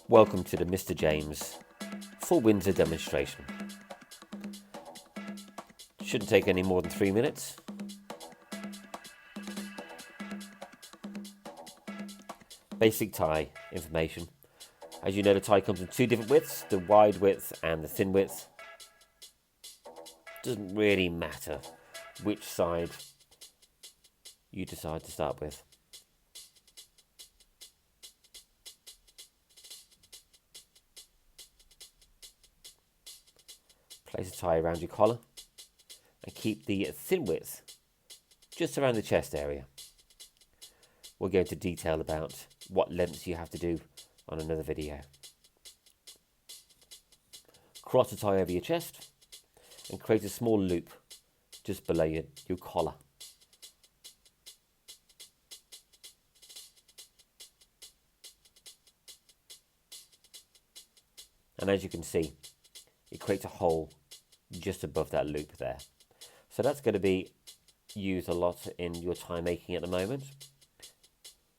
Welcome to the Mr. James full Windsor demonstration. Shouldn't take any more than 3 minutes. Basic tie information. As you know, the tie comes in two different widths, the wide width and the thin width. Doesn't really matter which side you decide to start with. Place a tie around your collar and keep the thin width just around the chest area. We'll go into detail about what lengths you have to do on another video. Cross the tie over your chest and create a small loop just below your collar. And as you can see, it creates a hole just above that loop there. So that's going to be used a lot in your tie making at the moment.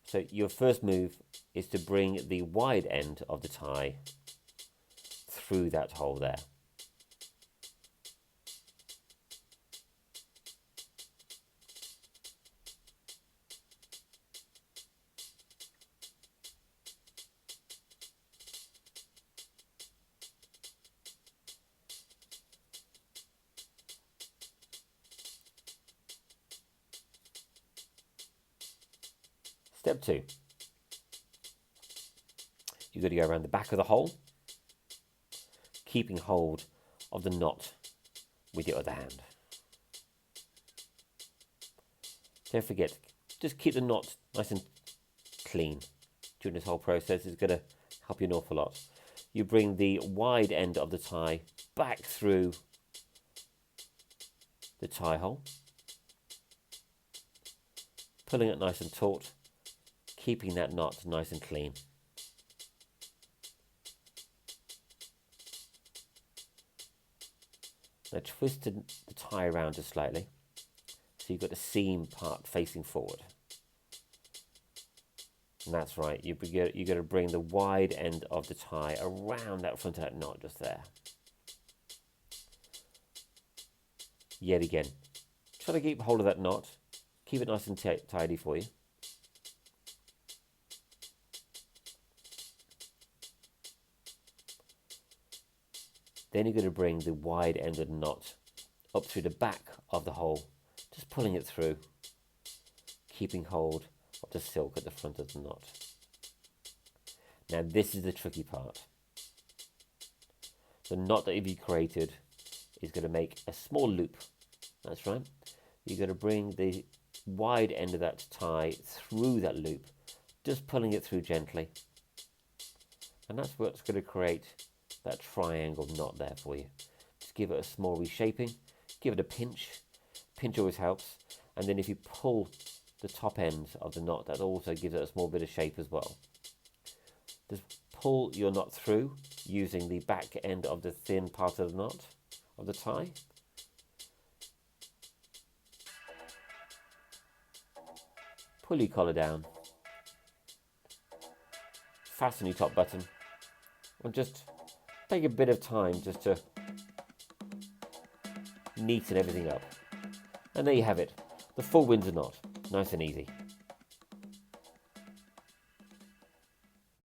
So your first move is to bring the wide end of the tie through that hole there. Step 2, you've got to go around the back of the hole, keeping hold of the knot with your other hand. Don't forget, just keep the knot nice and clean during this whole process. It's going to help you an awful lot. You bring the wide end of the tie back through the tie hole, pulling it nice and taut, keeping that knot nice and clean. Now twist the tie around just slightly, so you've got the seam part facing forward. And that's right, you're going to bring the wide end of the tie around that front of that knot just there. Yet again, try to keep hold of that knot, keep it nice and tidy for you. Then you're going to bring the wide end of the knot up through the back of the hole, just pulling it through, keeping hold of the silk at the front of the knot. Now this is the tricky part. The knot that you've created is going to make a small loop. That's right. You're going to bring the wide end of that tie through that loop, just pulling it through gently. And that's what's going to create that triangle knot there for you. Just give it a small reshaping, give it a pinch. Pinch always helps. And then if you pull the top end of the knot, that also gives it a small bit of shape as well. Just pull your knot through using the back end of the thin part of the knot of the tie. Pull your collar down. Fasten your top button. And just take a bit of time just to neaten everything up. And there you have it, the full Windsor knot, nice and easy.